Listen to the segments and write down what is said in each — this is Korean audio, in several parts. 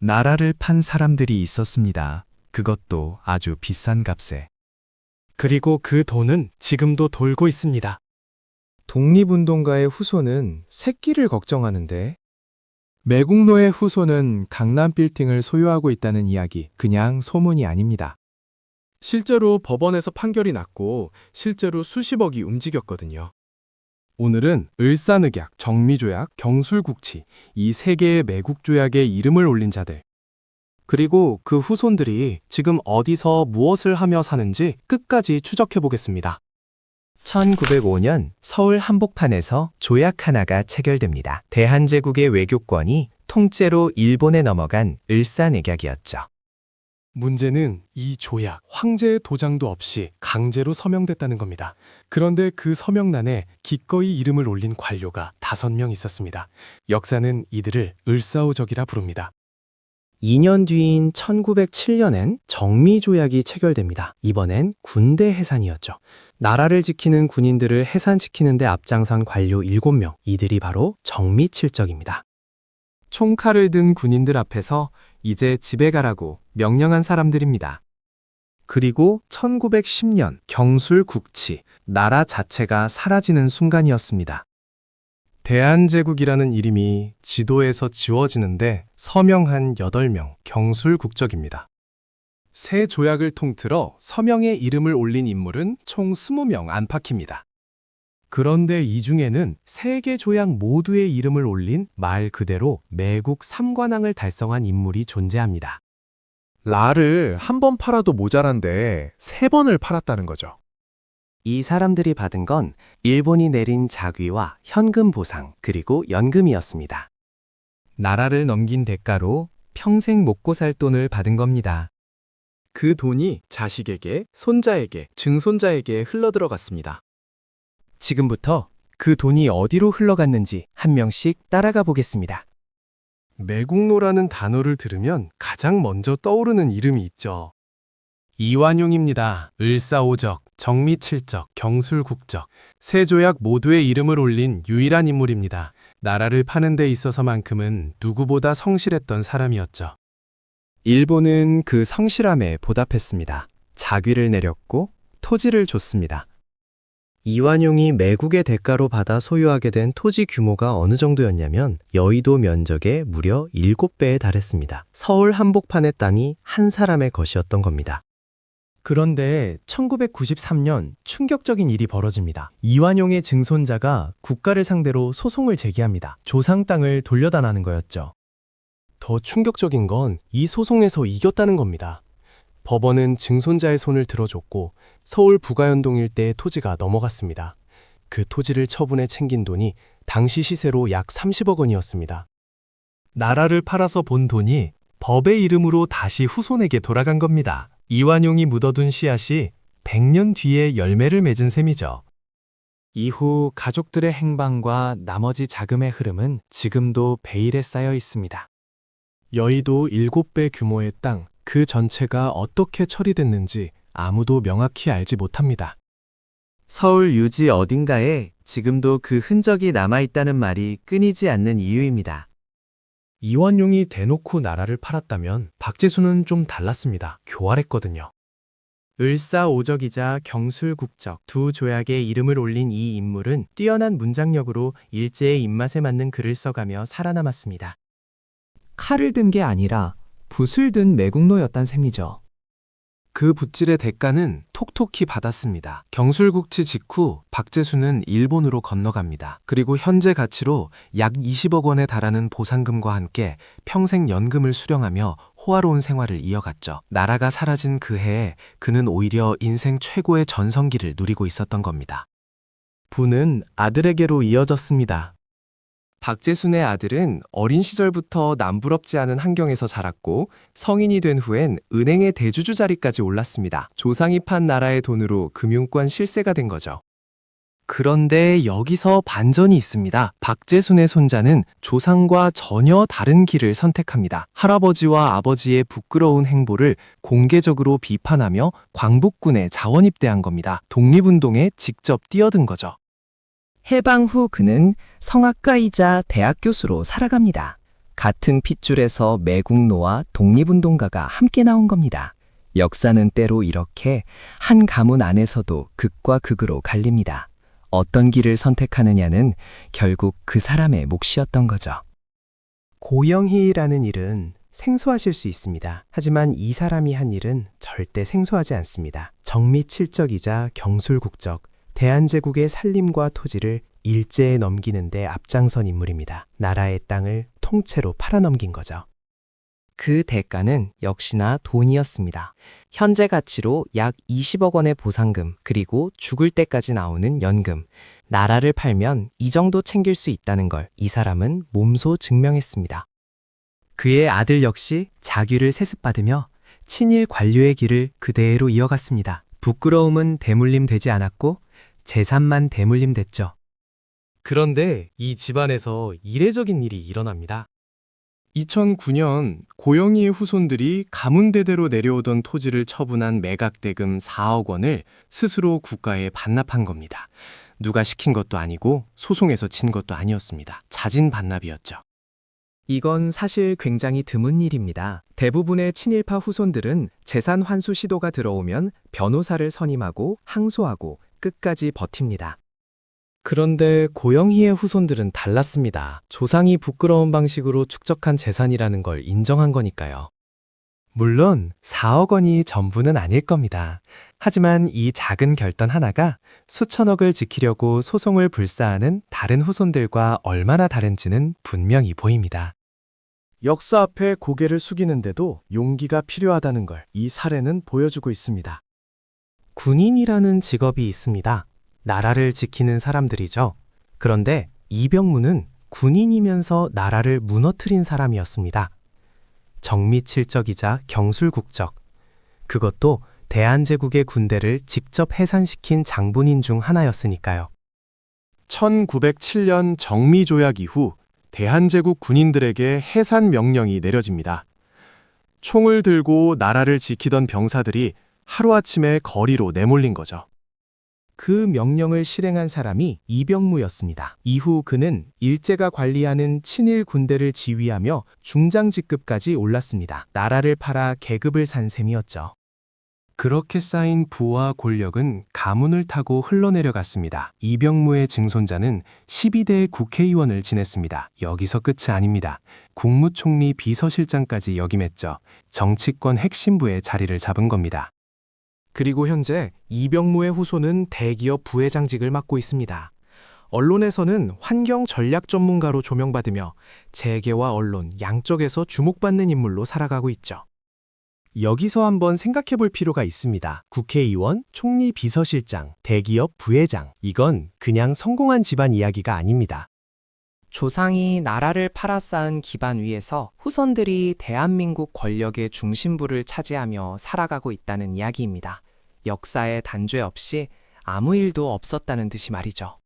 나라를 판 사람들이 있었습니다. 그것도 아주 비싼 값에. 그리고 그 돈은 지금도 돌고 있습니다. 독립운동가의 후손은 새끼를 걱정하는데 매국노의 후손은 강남 빌딩을 소유하고 있다는 이야기, 그냥 소문이 아닙니다. 실제로 법원에서 판결이 났고 실제로 수십억이 움직였거든요. 오늘은 을사늑약, 정미조약, 경술국치, 이 세 개의 매국조약에 이름을 올린 자들, 그리고 그 후손들이 지금 어디서 무엇을 하며 사는지 끝까지 추적해 보겠습니다. 1905년 서울 한복판에서 조약 하나가 체결됩니다. 대한제국의 외교권이 통째로 일본에 넘어간 을사늑약이었죠. 문제는 이 조약, 황제의 도장도 없이 강제로 서명됐다는 겁니다. 그런데 그 서명란에 기꺼이 이름을 올린 관료가 5명 있었습니다. 역사는 이들을 을사오적이라 부릅니다. 2년 뒤인 1907년엔 정미조약이 체결됩니다. 이번엔 군대 해산이었죠. 나라를 지키는 군인들을 해산시키는 데 앞장선 관료 7명, 이들이 바로 정미칠적입니다. 총칼을 든 군인들 앞에서 이제 집에 가라고 명령한 사람들입니다. 그리고 1910년 경술국치, 나라 자체가 사라지는 순간이었습니다. 대한제국이라는 이름이 지도에서 지워지는데 서명한 8명, 경술국적입니다. 새 조약을 통틀어 서명의 이름을 올린 인물은 총 20명 안팎입니다. 그런데 이 중에는 세 개 조약 모두의 이름을 올린 말 그대로 매국 3관왕을 달성한 인물이 존재합니다. 라를 한 번 팔아도 모자란데 3번을 팔았다는 거죠. 이 사람들이 받은 건 일본이 내린 자귀와 현금 보상, 그리고 연금이었습니다. 나라를 넘긴 대가로 평생 먹고 살 돈을 받은 겁니다. 그 돈이 자식에게, 손자에게, 증손자에게 흘러들어갔습니다. 지금부터 그 돈이 어디로 흘러갔는지 한 명씩 따라가 보겠습니다. 매국노라는 단어를 들으면 가장 먼저 떠오르는 이름이 있죠. 이완용입니다. 을사오적, 정미칠적, 경술국적, 세 조약 모두의 이름을 올린 유일한 인물입니다. 나라를 파는 데 있어서만큼은 누구보다 성실했던 사람이었죠. 일본은 그 성실함에 보답했습니다. 자귀를 내렸고 토지를 줬습니다. 이완용이 매국의 대가로 받아 소유하게 된 토지 규모가 어느 정도였냐면 여의도 면적의 무려 7배에 달했습니다. 서울 한복판의 땅이 한 사람의 것이었던 겁니다. 그런데 1993년 충격적인 일이 벌어집니다. 이완용의 증손자가 국가를 상대로 소송을 제기합니다. 조상 땅을 돌려달라는 거였죠. 더 충격적인 건 이 소송에서 이겼다는 겁니다. 법원은 증손자의 손을 들어줬고 서울 부가연동 일대의 토지가 넘어갔습니다. 그 토지를 처분해 챙긴 돈이 당시 시세로 약 30억 원이었습니다. 나라를 팔아서 본 돈이 법의 이름으로 다시 후손에게 돌아간 겁니다. 이완용이 묻어둔 씨앗이 100년 뒤에 열매를 맺은 셈이죠. 이후 가족들의 행방과 나머지 자금의 흐름은 지금도 베일에 쌓여 있습니다. 여의도 7배 규모의 땅, 그 전체가 어떻게 처리됐는지 아무도 명확히 알지 못합니다. 서울 유지 어딘가에 지금도 그 흔적이 남아있다는 말이 끊이지 않는 이유입니다. 이완용이 대놓고 나라를 팔았다면 박재수는 좀 달랐습니다. 교활했거든요. 을사오적이자 경술국적 두 조약에 이름을 올린 이 인물은 뛰어난 문장력으로 일제의 입맛에 맞는 글을 써가며 살아남았습니다. 칼을 든 게 아니라 붓을 든 매국노였단 셈이죠. 그 붓질의 대가는 톡톡히 받았습니다. 경술국치 직후 박재수는 일본으로 건너갑니다. 그리고 현재 가치로 약 20억 원에 달하는 보상금과 함께 평생 연금을 수령하며 호화로운 생활을 이어갔죠. 나라가 사라진 그 해에 그는 오히려 인생 최고의 전성기를 누리고 있었던 겁니다. 부는 아들에게로 이어졌습니다. 박재순의 아들은 어린 시절부터 남부럽지 않은 환경에서 자랐고 성인이 된 후엔 은행의 대주주 자리까지 올랐습니다. 조상이 판 나라의 돈으로 금융권 실세가 된 거죠. 그런데 여기서 반전이 있습니다. 박재순의 손자는 조상과 전혀 다른 길을 선택합니다. 할아버지와 아버지의 부끄러운 행보를 공개적으로 비판하며 광복군에 자원 입대한 겁니다. 독립운동에 직접 뛰어든 거죠. 해방 후 그는 성악가이자 대학 교수로 살아갑니다. 같은 핏줄에서 매국노와 독립운동가가 함께 나온 겁니다. 역사는 때로 이렇게 한 가문 안에서도 극과 극으로 갈립니다. 어떤 길을 선택하느냐는 결국 그 사람의 몫이었던 거죠. 고영희라는 일은 생소하실 수 있습니다. 하지만 이 사람이 한 일은 절대 생소하지 않습니다. 정미칠적이자 경술국적, 대한제국의 살림과 토지를 일제에 넘기는 데 앞장선 인물입니다. 나라의 땅을 통째로 팔아넘긴 거죠. 그 대가는 역시나 돈이었습니다. 현재 가치로 약 20억 원의 보상금, 그리고 죽을 때까지 나오는 연금. 나라를 팔면 이 정도 챙길 수 있다는 걸 이 사람은 몸소 증명했습니다. 그의 아들 역시 자귀를 세습받으며 친일 관료의 길을 그대로 이어갔습니다. 부끄러움은 대물림 되지 않았고 재산만 대물림 됐죠. 그런데 이 집안에서 이례적인 일이 일어납니다. 2009년 고영희의 후손들이 가문대대로 내려오던 토지를 처분한 매각대금 4억 원을 스스로 국가에 반납한 겁니다. 누가 시킨 것도 아니고 소송에서 진 것도 아니었습니다. 자진 반납이었죠. 이건 사실 굉장히 드문 일입니다. 대부분의 친일파 후손들은 재산 환수 시도가 들어오면 변호사를 선임하고 항소하고 끝까지 버팁니다. 그런데 고영희의 후손들은 달랐습니다. 조상이 부끄러운 방식으로 축적한 재산이라는 걸 인정한 거니까요. 물론 4억 원이 전부는 아닐 겁니다. 하지만 이 작은 결단 하나가 수천억을 지키려고 소송을 불사하는 다른 후손들과 얼마나 다른지는 분명히 보입니다. 역사 앞에 고개를 숙이는데도 용기가 필요하다는 걸 이 사례는 보여주고 있습니다. 군인이라는 직업이 있습니다. 나라를 지키는 사람들이죠. 그런데 이병무는 군인이면서 나라를 무너뜨린 사람이었습니다. 정미칠적이자 경술국적. 그것도 대한제국의 군대를 직접 해산시킨 장본인 중 하나였으니까요. 1907년 정미조약 이후 대한제국 군인들에게 해산 명령이 내려집니다. 총을 들고 나라를 지키던 병사들이 하루아침에 거리로 내몰린 거죠. 그 명령을 실행한 사람이 이병무였습니다. 이후 그는 일제가 관리하는 친일 군대를 지휘하며 중장 직급까지 올랐습니다. 나라를 팔아 계급을 산 셈이었죠. 그렇게 쌓인 부와 권력은 가문을 타고 흘러내려갔습니다. 이병무의 증손자는 12대 국회의원을 지냈습니다. 여기서 끝이 아닙니다. 국무총리 비서실장까지 역임했죠. 정치권 핵심부의 자리를 잡은 겁니다. 그리고 현재 이병무의 후손은 대기업 부회장직을 맡고 있습니다. 언론에서는 환경 전략 전문가로 조명받으며 재계와 언론 양쪽에서 주목받는 인물로 살아가고 있죠. 여기서 한번 생각해 볼 필요가 있습니다. 국회의원, 총리 비서실장, 대기업 부회장. 이건 그냥 성공한 집안 이야기가 아닙니다. 조상이 나라를 팔아 쌓은 기반 위에서 후손들이 대한민국 권력의 중심부를 차지하며 살아가고 있다는 이야기입니다. 역사에 단죄 없이 아무 일도 없었다는 듯이 말이죠.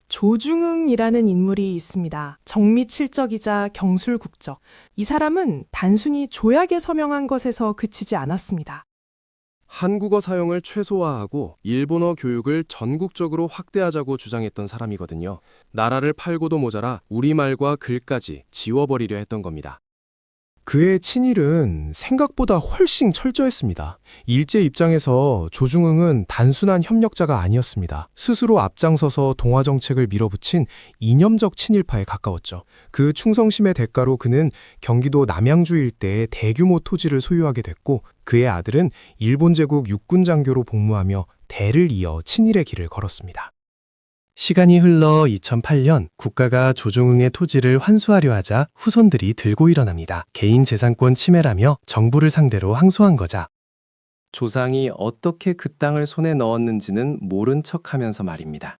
조중응이라는 인물이 있습니다. 정미칠적이자 경술국적. 이 사람은 단순히 조약에 서명한 것에서 그치지 않았습니다. 한국어 사용을 최소화하고 일본어 교육을 전국적으로 확대하자고 주장했던 사람이거든요. 나라를 팔고도 모자라 우리말과 글까지 지워버리려 했던 겁니다. 그의 친일은 생각보다 훨씬 철저했습니다. 일제 입장에서 조중응은 단순한 협력자가 아니었습니다. 스스로 앞장서서 동화 정책을 밀어붙인 이념적 친일파에 가까웠죠. 그 충성심의 대가로 그는 경기도 남양주 일대에 대규모 토지를 소유하게 됐고 그의 아들은 일본 제국 육군 장교로 복무하며 대를 이어 친일의 길을 걸었습니다. 시간이 흘러 2008년 국가가 조중응의 토지를 환수하려 하자 후손들이 들고 일어납니다. 개인 재산권 침해라며 정부를 상대로 항소한 거자. 조상이 어떻게 그 땅을 손에 넣었는지는 모른 척하면서 말입니다.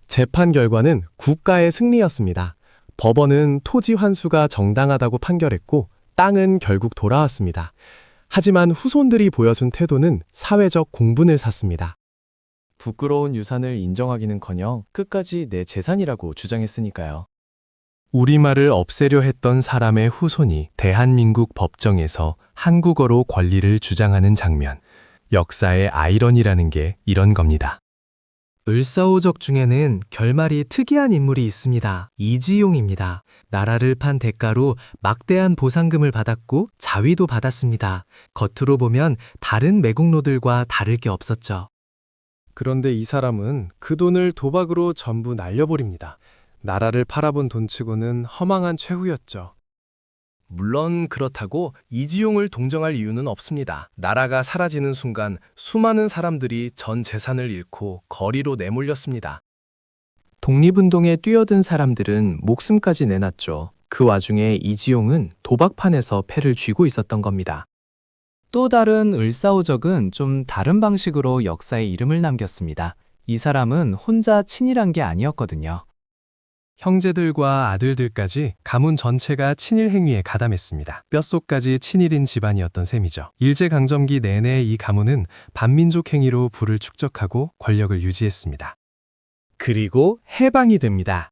재판 결과는 국가의 승리였습니다. 법원은 토지 환수가 정당하다고 판결했고 땅은 결국 돌아왔습니다. 하지만 후손들이 보여준 태도는 사회적 공분을 샀습니다. 부끄러운 유산을 인정하기는커녕 끝까지 내 재산이라고 주장했으니까요. 우리말을 없애려 했던 사람의 후손이 대한민국 법정에서 한국어로 권리를 주장하는 장면. 역사의 아이러니라는 게 이런 겁니다. 을사오적 중에는 결말이 특이한 인물이 있습니다. 이지용입니다. 나라를 판 대가로 막대한 보상금을 받았고 자위도 받았습니다. 겉으로 보면 다른 매국노들과 다를 게 없었죠. 그런데 이 사람은 그 돈을 도박으로 전부 날려버립니다. 나라를 팔아본 돈치고는 허망한 최후였죠. 물론 그렇다고 이지용을 동정할 이유는 없습니다. 나라가 사라지는 순간 수많은 사람들이 전 재산을 잃고 거리로 내몰렸습니다. 독립운동에 뛰어든 사람들은 목숨까지 내놨죠. 그 와중에 이지용은 도박판에서 패를 쥐고 있었던 겁니다. 또 다른 을사오적은 좀 다른 방식으로 역사에 이름을 남겼습니다. 이 사람은 혼자 친일한 게 아니었거든요. 형제들과 아들들까지 가문 전체가 친일 행위에 가담했습니다. 뼛속까지 친일인 집안이었던 셈이죠. 일제강점기 내내 이 가문은 반민족 행위로 부를 축적하고 권력을 유지했습니다. 그리고 해방이 됩니다.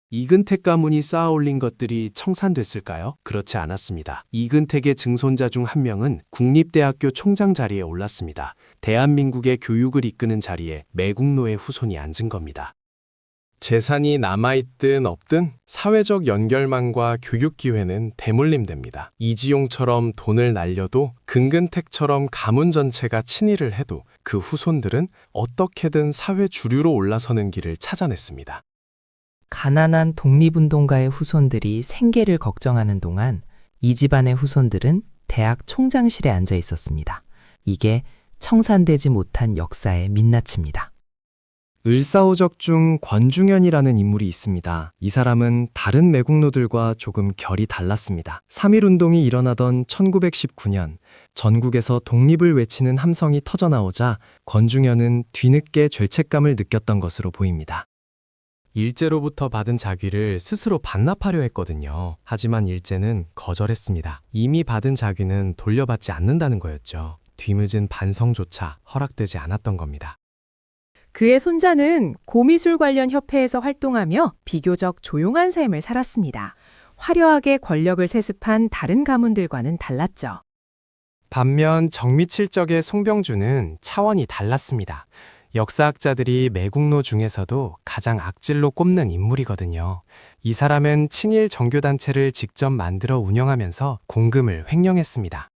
이근택 가문이 쌓아올린 것들이 청산됐을까요? 그렇지 않았습니다. 이근택의 증손자 중 한 명은 국립대학교 총장 자리에 올랐습니다. 대한민국의 교육을 이끄는 자리에 매국노의 후손이 앉은 겁니다. 재산이 남아있든 없든 사회적 연결망과 교육 기회는 대물림됩니다. 이지용처럼 돈을 날려도 근근택처럼 가문 전체가 친일을 해도 그 후손들은 어떻게든 사회 주류로 올라서는 길을 찾아냈습니다. 가난한 독립운동가의 후손들이 생계를 걱정하는 동안 이 집안의 후손들은 대학 총장실에 앉아 있었습니다. 이게 청산되지 못한 역사의 민낯입니다. 을사오적 중 권중현이라는 인물이 있습니다. 이 사람은 다른 매국노들과 조금 결이 달랐습니다. 3.1운동이 일어나던 1919년 전국에서 독립을 외치는 함성이 터져나오자 권중현은 뒤늦게 죄책감을 느꼈던 것으로 보입니다. 일제로부터 받은 자귀를 스스로 반납하려 했거든요. 하지만 일제는 거절했습니다. 이미 받은 자귀는 돌려받지 않는다는 거였죠. 뒤늦은 반성조차 허락되지 않았던 겁니다. 그의 손자는 고미술 관련 협회에서 활동하며 비교적 조용한 삶을 살았습니다. 화려하게 권력을 세습한 다른 가문들과는 달랐죠. 반면 정미칠적의 송병주는 차원이 달랐습니다. 역사학자들이 매국노 중에서도 가장 악질로 꼽는 인물이거든요. 이 사람은 친일 정교단체를 직접 만들어 운영하면서 공금을 횡령했습니다.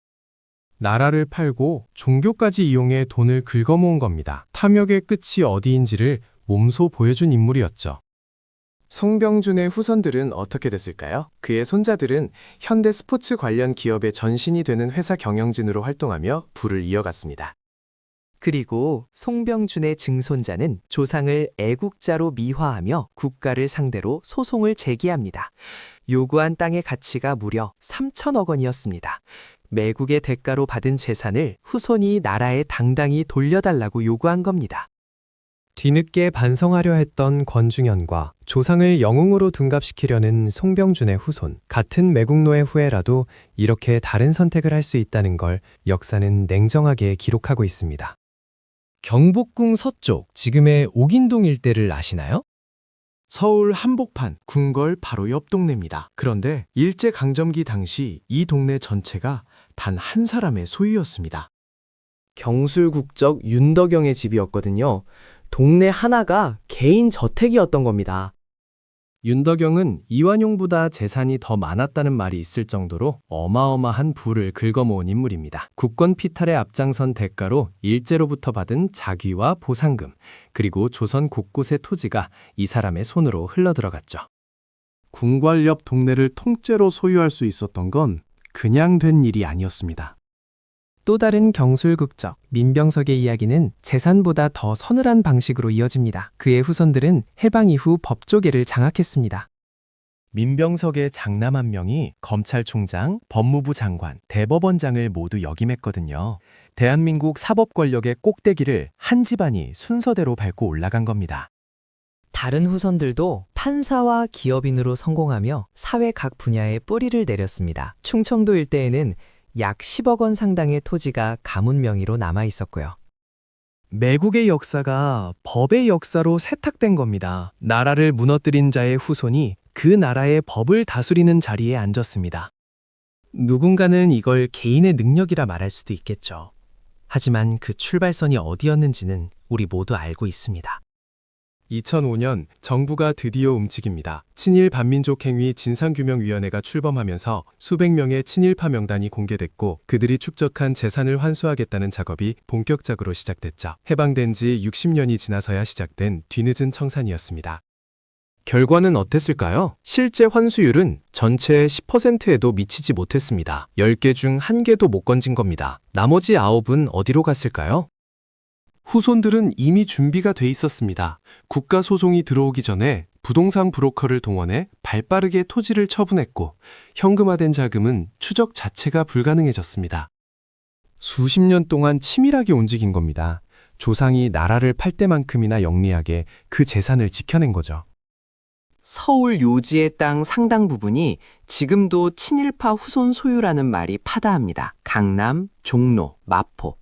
나라를 팔고 종교까지 이용해 돈을 긁어모은 겁니다. 탐욕의 끝이 어디인지를 몸소 보여준 인물이었죠. 송병준의 후손들은 어떻게 됐을까요? 그의 손자들은 현대 스포츠 관련 기업의 전신이 되는 회사 경영진으로 활동하며 부를 이어갔습니다. 그리고 송병준의 증손자는 조상을 애국자로 미화하며 국가를 상대로 소송을 제기합니다. 요구한 땅의 가치가 무려 3천억 원이었습니다. 매국의 대가로 받은 재산을 후손이 나라에 당당히 돌려달라고 요구한 겁니다. 뒤늦게 반성하려 했던 권중현과 조상을 영웅으로 둔갑시키려는 송병준의 후손, 같은 매국노의 후예라도 이렇게 다른 선택을 할 수 있다는 걸 역사는 냉정하게 기록하고 있습니다. 경복궁 서쪽, 지금의 옥인동 일대를 아시나요? 서울 한복판, 궁궐 바로 옆 동네입니다. 그런데 일제강점기 당시 이 동네 전체가 단 한 사람의 소유였습니다. 경술국적 윤덕영의 집이었거든요. 동네 하나가 개인 저택이었던 겁니다. 윤덕영은 이완용보다 재산이 더 많았다는 말이 있을 정도로 어마어마한 부를 긁어모은 인물입니다. 국권 피탈에 앞장선 대가로 일제로부터 받은 자귀와 보상금, 그리고 조선 곳곳의 토지가 이 사람의 손으로 흘러들어갔죠. 궁궐 옆 동네를 통째로 소유할 수 있었던 건 그냥 된 일이 아니었습니다. 또 다른 경술국적 민병석의 이야기는 재산보다 더 서늘한 방식으로 이어집니다. 그의 후손들은 해방 이후 법조계를 장악했습니다. 민병석의 장남 한 명이 검찰총장, 법무부 장관, 대법원장을 모두 역임했거든요. 대한민국 사법 권력의 꼭대기를 한 집안이 순서대로 밟고 올라간 겁니다. 다른 후손들도 판사와 기업인으로 성공하며 사회 각 분야에 뿌리를 내렸습니다. 충청도 일대에는 약 10억 원 상당의 토지가 가문 명의로 남아 있었고요. 매국의 역사가 법의 역사로 세탁된 겁니다. 나라를 무너뜨린 자의 후손이 그 나라의 법을 다스리는 자리에 앉았습니다. 누군가는 이걸 개인의 능력이라 말할 수도 있겠죠. 하지만 그 출발선이 어디였는지는 우리 모두 알고 있습니다. 2005년 정부가 드디어 움직입니다. 친일 반민족 행위 진상규명위원회가 출범하면서 수백 명의 친일파 명단이 공개됐고 그들이 축적한 재산을 환수하겠다는 작업이 본격적으로 시작됐죠. 해방된 지 60년이 지나서야 시작된 뒤늦은 청산이었습니다. 결과는 어땠을까요? 실제 환수율은 전체의 10%에도 미치지 못했습니다. 10개 중 1개도 못 건진 겁니다. 나머지 9은 어디로 갔을까요? 후손들은 이미 준비가 돼 있었습니다. 국가 소송이 들어오기 전에 부동산 브로커를 동원해 발빠르게 토지를 처분했고 현금화된 자금은 추적 자체가 불가능해졌습니다. 수십 년 동안 치밀하게 움직인 겁니다. 조상이 나라를 팔 때만큼이나 영리하게 그 재산을 지켜낸 거죠. 서울 요지의 땅 상당 부분이 지금도 친일파 후손 소유라는 말이 파다합니다. 강남, 종로, 마포.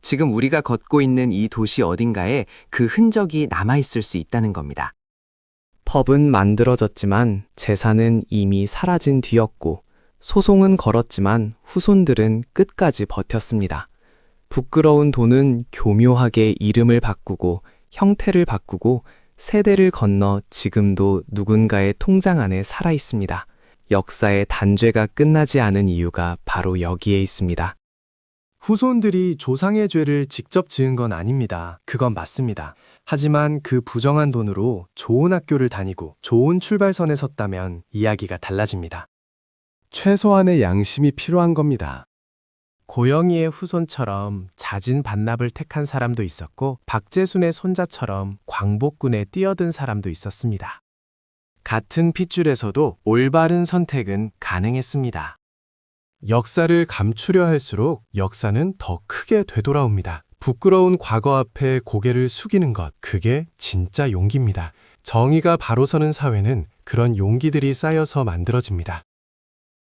지금 우리가 걷고 있는 이 도시 어딘가에 그 흔적이 남아있을 수 있다는 겁니다. 법은 만들어졌지만 재산은 이미 사라진 뒤였고 소송은 걸었지만 후손들은 끝까지 버텼습니다. 부끄러운 돈은 교묘하게 이름을 바꾸고 형태를 바꾸고 세대를 건너 지금도 누군가의 통장 안에 살아 있습니다. 역사의 단죄가 끝나지 않은 이유가 바로 여기에 있습니다. 후손들이 조상의 죄를 직접 지은 건 아닙니다. 그건 맞습니다. 하지만 그 부정한 돈으로 좋은 학교를 다니고 좋은 출발선에 섰다면 이야기가 달라집니다. 최소한의 양심이 필요한 겁니다. 고영희의 후손처럼 잦은 반납을 택한 사람도 있었고 박재순의 손자처럼 광복군에 뛰어든 사람도 있었습니다. 같은 핏줄에서도 올바른 선택은 가능했습니다. 역사를 감추려 할수록 역사는 더 크게 되돌아옵니다. 부끄러운 과거 앞에 고개를 숙이는 것, 그게 진짜 용기입니다. 정의가 바로 서는 사회는 그런 용기들이 쌓여서 만들어집니다.